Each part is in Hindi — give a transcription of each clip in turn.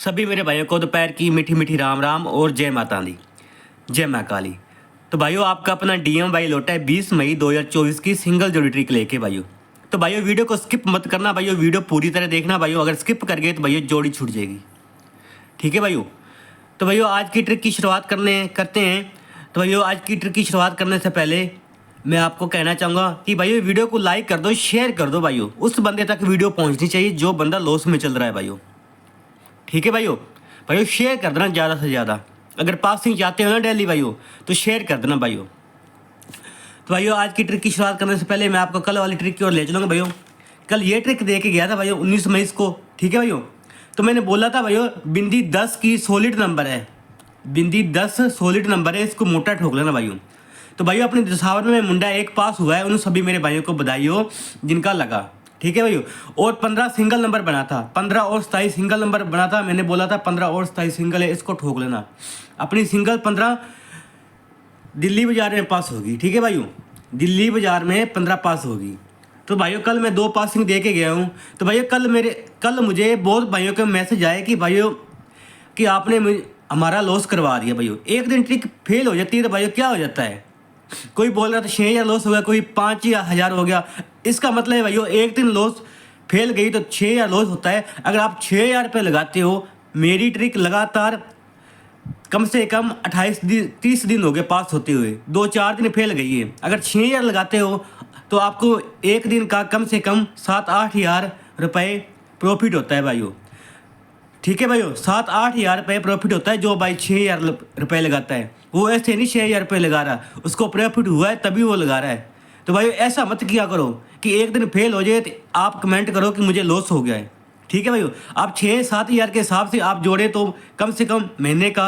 सभी मेरे भाइयों को दोपहर की मीठी मीठी राम राम और जय माता दी, जय माँ काली। तो भाइयों आपका अपना डीएम भाई लौटा है 20 मई 2024 की सिंगल जोड़ी ट्रिक लेके भाइयों। तो भाइयों वीडियो को स्किप मत करना भाइयों, वीडियो पूरी तरह देखना भाइयों। अगर स्किप कर गए तो भाइयों जोड़ी छूट जाएगी, ठीक है भाइयों। तो भाइयों आज की ट्रिक की शुरुआत करते हैं। तो भाइयों आज की ट्रिक की शुरुआत करने से पहले मैं आपको कहना चाहूँगा कि भाइयों वीडियो को लाइक कर दो, शेयर कर दो भाइयों। उस बंदे तक वीडियो पहुँचनी चाहिए जो बंदा लॉस में चल रहा है भाइयों, ठीक है भाइयों। भाइयों शेयर कर देना ज़्यादा से ज़्यादा। अगर पासिंग चाहते हो ना डेली भाइयों तो शेयर कर देना भाइयों। तो भाइयों आज की ट्रिक की शुरुआत करने से पहले मैं आपको कल वाली ट्रिक की ओर ले चलूँगा भाइयों। कल ये ट्रिक दे के गया था भाइयों 19 मई को, ठीक है भाइयों। तो मैंने बोला था भाइयों बिंदी 10 की सॉलिड नंबर है, बिंदी 10 सॉलिड नंबर है, इसको मोटा ठोक लेना भाइयों। तो भाइयों अपने दशावर में मुंडा एक पास हुआ है, उन सभी मेरे भाइयों को बधाई हो जिनका लगा, ठीक है भाइयों। और 15 सिंगल नंबर बना था, 15 और 27 सिंगल नंबर बना था। मैंने बोला था 15 और 27 सिंगल है, इसको ठोक लेना। अपनी सिंगल 15 दिल्ली बाजार में पास होगी, ठीक है भाइयों। दिल्ली बाजार में 15 पास होगी। तो भाइयों कल मैं 2 पासिंग दे के गया हूँ। तो भाइयों कल मुझे बहुत भाइयों के मैसेज आए कि भाइयों कि आपने हमारा लॉस करवा दिया भाइयों। एक दिन ट्रिक फेल हो जाती है तो भाइयों क्या हो जाता है, कोई बोल रहा था 6000 लॉस हो गया, कोई 5000 हो गया। इसका मतलब है भाइयों एक दिन लॉस फेल गई तो 6000 लॉस होता है। अगर आप 6000 रुपये लगाते हो, मेरी ट्रिक लगातार कम से कम 30 दिन हो गए पास होते हुए, 2-4 दिन फेल गई है। अगर 6000 लगाते हो तो आपको एक दिन का कम से कम 7-8 हज़ार रुपये प्रॉफिट होता है भाइयों, ठीक है भाइयों। 7-8 हज़ार रुपये प्रॉफिट होता है जो भाई 6000 रुपये लगाता है। वो ऐसे नहीं 6000 रुपये लगा रहा, उसको प्रॉफिट हुआ है तभी वो लगा रहा है। तो भाई ऐसा मत किया करो कि एक दिन फेल हो जाए तो आप कमेंट करो कि मुझे लॉस हो गया है, ठीक है भाइयों। आप 6-7 हज़ार के हिसाब से आप जोड़े तो कम से कम महीने का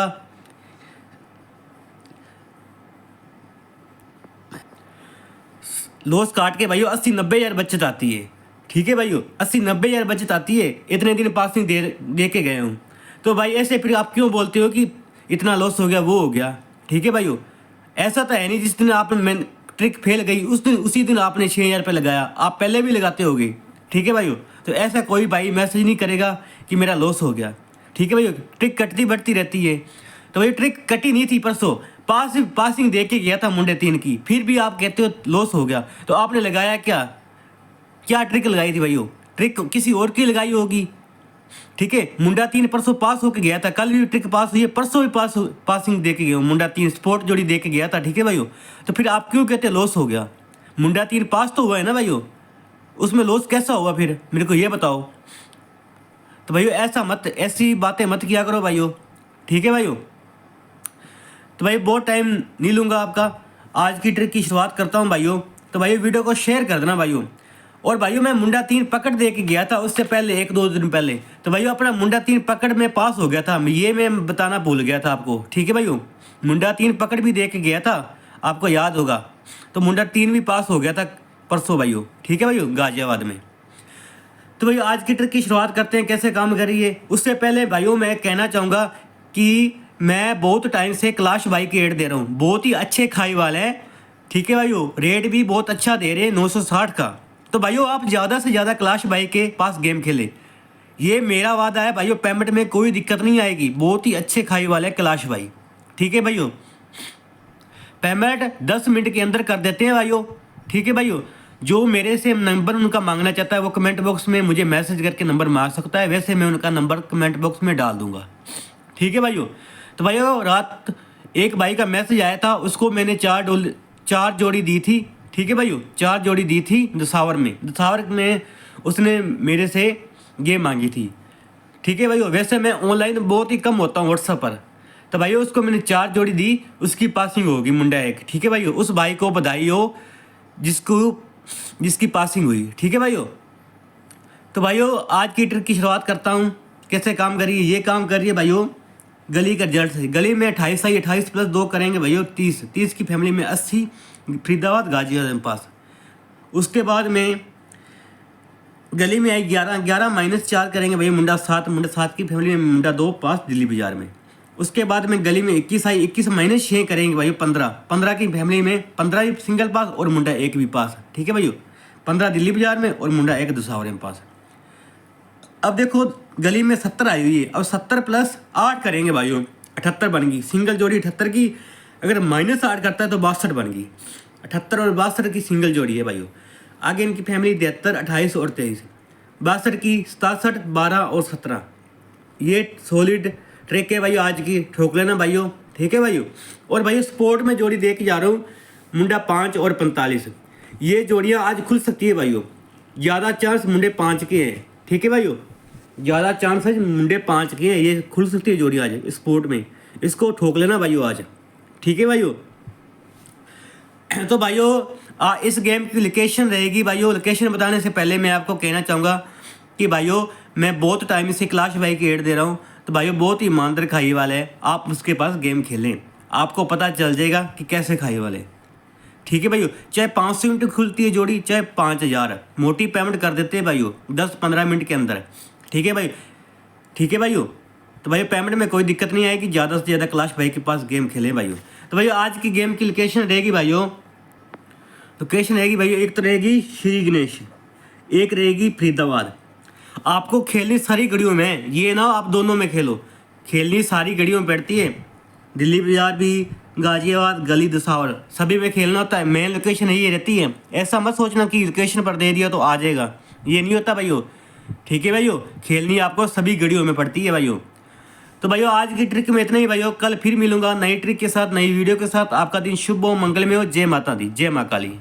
लॉस काट के भाइयों 80-90 हज़ार बचत आती है, ठीक है भाइयों। 80-90 हज़ार बचत आती है, इतने दिन पासिंग दे के गए हूँ। तो भाई ऐसे फिर आप क्यों बोलते हो कि इतना लॉस हो गया वो हो गया, ठीक है भाइयों। ऐसा तो है नहीं जिस दिन आपने ट्रिक फेल गई उसी दिन आपने 6000 रुपये लगाया, आप पहले भी लगाते होगे, ठीक है भाइयों। तो ऐसा कोई भाई मैसेज नहीं करेगा कि मेरा लॉस हो गया, ठीक है भाइयों। ट्रिक कटती बढ़ती रहती है। तो भाई ट्रिक कटी नहीं थी, परसों पासिंग दे के गया था मुंडे 3 की, फिर भी आप कहते हो लॉस हो गया। तो आपने लगाया क्या ट्रिक लगाई थी भाइयों, ट्रिक किसी और की लगाई होगी, ठीक है। मुंडा 3 परसों पास होके गया था, कल भी ट्रिक पास हुई है, परसों भी पासिंग दे के गया हूँ। मुंडा 3 स्पोर्ट जोड़ी दे के गया था, ठीक है भाइयों। तो फिर आप क्यों कहते लॉस हो गया, मुंडा 3 पास तो हुआ है ना भाइयों, उसमें लॉस कैसा हुआ फिर मेरे को ये बताओ। तो भाइयों ऐसी बातें मत किया करो भाइयों, ठीक है भाइयों। तो भाई बहुत टाइम नहीं लूँगा आपका, आज की ट्रिक की शुरुआत करता हूँ भाइयों। तो भाइयों वीडियो को शेयर कर देना भाइयों। और भाइयों मैं मुंडा 3 पकड़ दे के गया था उससे पहले 1-2 दिन पहले। तो भाइयों अपना मुंडा 3 पकड़ में पास हो गया था, ये मैं बताना भूल गया था आपको, ठीक है भाइयों। मुंडा 3 पकड़ भी दे के गया था, आपको याद होगा। तो मुंडा 3 भी पास हो गया था परसों भाइयों, ठीक है भाइयों, गाजियाबाद में। तो भाइयों आज की ट्रिक की शुरुआत करते हैं, कैसे काम करिए। उससे पहले भाइयों मैं कहना चाहूँगा कि मैं बहुत टाइम से क्लाश बाई के ऐड दे रहा हूँ, बहुत ही अच्छे खाई वाले हैं, ठीक है भाइयों। रेट भी बहुत अच्छा दे रहे हैं 960 का। तो भाइयों आप ज़्यादा से ज़्यादा क्लाश बाई के पास गेम खेले, ये मेरा वादा है भाइयों। पेमेंट में कोई दिक्कत नहीं आएगी, बहुत ही अच्छे खाई वाले हैं क्लाश बाई, ठीक है भाइयों। पेमेंट 10 मिनट के अंदर कर देते हैं भाइयों, ठीक है भाइयों। जो मेरे से नंबर उनका मांगना चाहता है वो कमेंट बॉक्स में मुझे मैसेज करके नंबर मांग सकता है, वैसे मैं उनका नंबर कमेंट बॉक्स में डाल दूंगा, ठीक है भाइयों। तो भाइयों रात एक भाई का मैसेज आया था, उसको मैंने 4 जोड़ी दी थी, ठीक है भाइयों। 4 जोड़ी दी थी दसावर में उसने मेरे से ये मांगी थी, ठीक है भाइयों। वैसे मैं ऑनलाइन बहुत ही कम होता हूँ व्हाट्सएप पर। तो भाइयों उसको मैंने 4 जोड़ी दी, उसकी पासिंग होगी मुंडा 1, ठीक है भाइयों। उस भाई को बधाई हो जिसकी पासिंग हुई, ठीक है भाइयों। तो भाइयों आज की ट्रिक की शुरुआत करता हूँ, कैसे काम करिए। ये काम करिए भाइयों गली का रिजल्ट से। गली में 28 आई, 28 + 2 करेंगे भाइयों 30 की फैमिली में 80, फरीदाबाद गाजियाबाद के पास। उसके बाद में गली में आई 11 - 4 करेंगे भाई मुंडा 7 की फैमिली में मुंडा 2 पास दिल्ली बाजार में। उसके बाद में गली में 21 आई, 21 - 6 करेंगे भाई 15 की फैमिली में 15 ही सिंगल पास और मुंडा 1 भी पास, ठीक है भाइयों। 15 दिल्ली बाजार में और मुंडा 1 दुसावरे में पास। अब देखो गली में 70 आई हुई है। अब 70 प्लस 8 करेंगे भाइयों, 78 बन गई। सिंगल जोड़ी 78 की, अगर -8 करता है तो 62 बन गई। 78 और 62 की सिंगल जोड़ी है भाइयों। आगे इनकी फैमिली 73, 28 और 23। 62 की 67, 12 और 17। ये सॉलिड ट्रिक है भाइयों, आज की ठोक लेना भाइयों, ठीक है भाइयों। और भाइयों स्पोर्ट में जोड़ी दे के जा रहा हूँ, मुंडा 5 और 45। ये जोड़ियाँ आज खुल सकती है भाइयों, ज़्यादा चांस मुंडे 5 के हैं, ठीक है भाइयों। ज़्यादा चांस है मुंडे 5 के हैं, ये खुल सकती है जोड़ी आज स्पोर्ट में। इसको ठोक लेना भाइयों आज, ठीक है भाइयों। तो भाइयों इस गेम की लोकेशन रहेगी भाइयों। लोकेशन बताने से पहले मैं आपको कहना चाहूँगा कि भाइयों मैं बहुत टाइम से क्लाश भाई की एड दे रहा हूँ, तो भाइयों बहुत ही ईमानदार खाई वाला है, आप उसके पास गेम खेलें, आपको पता चल जाएगा कि कैसे खाई वाले, ठीक है भाइयों। चाहे 500 मिनट खुलती है जोड़ी, चाहे 5000, मोटी पेमेंट कर देते हैं भाइयों 10-15 मिनट के अंदर, ठीक है भाई, ठीक है भाइयों। तो भाइयों पेमेंट में कोई दिक्कत नहीं आएगी, ज़्यादा से ज़्यादा क्लाश भाई के पास गेम खेलें भाइयों। तो भाइयों आज की गेम की लोकेशन रहेगी भाइयों, लोकेशन रहेगी भाइयों, एक तो रहेगी श्री गणेश, एक रहेगी फरीदाबाद। आपको खेलनी सारी गलियों में, ये ना आप दोनों में खेलो, खेलनी सारी गलियों में पड़ती है। दिल्ली बाजार भी, गाजियाबाद, गली दसावर, सभी में खेलना होता है। मेन लोकेशन यही रहती है, ऐसा मत सोचना कि लोकेशन पर दे दिया तो आ जाएगा, ये नहीं होता भाइयों, ठीक है भाइयों। खेलनी आपको सभी गलियों में पड़ती है भाइयों। तो भाइयों आज की ट्रिक में इतना ही भाइयों, कल फिर मिलूंगा नई ट्रिक के साथ, नई वीडियो के साथ। आपका दिन शुभ हो, मंगलमय हो। जय माता दी, जय माँ काली।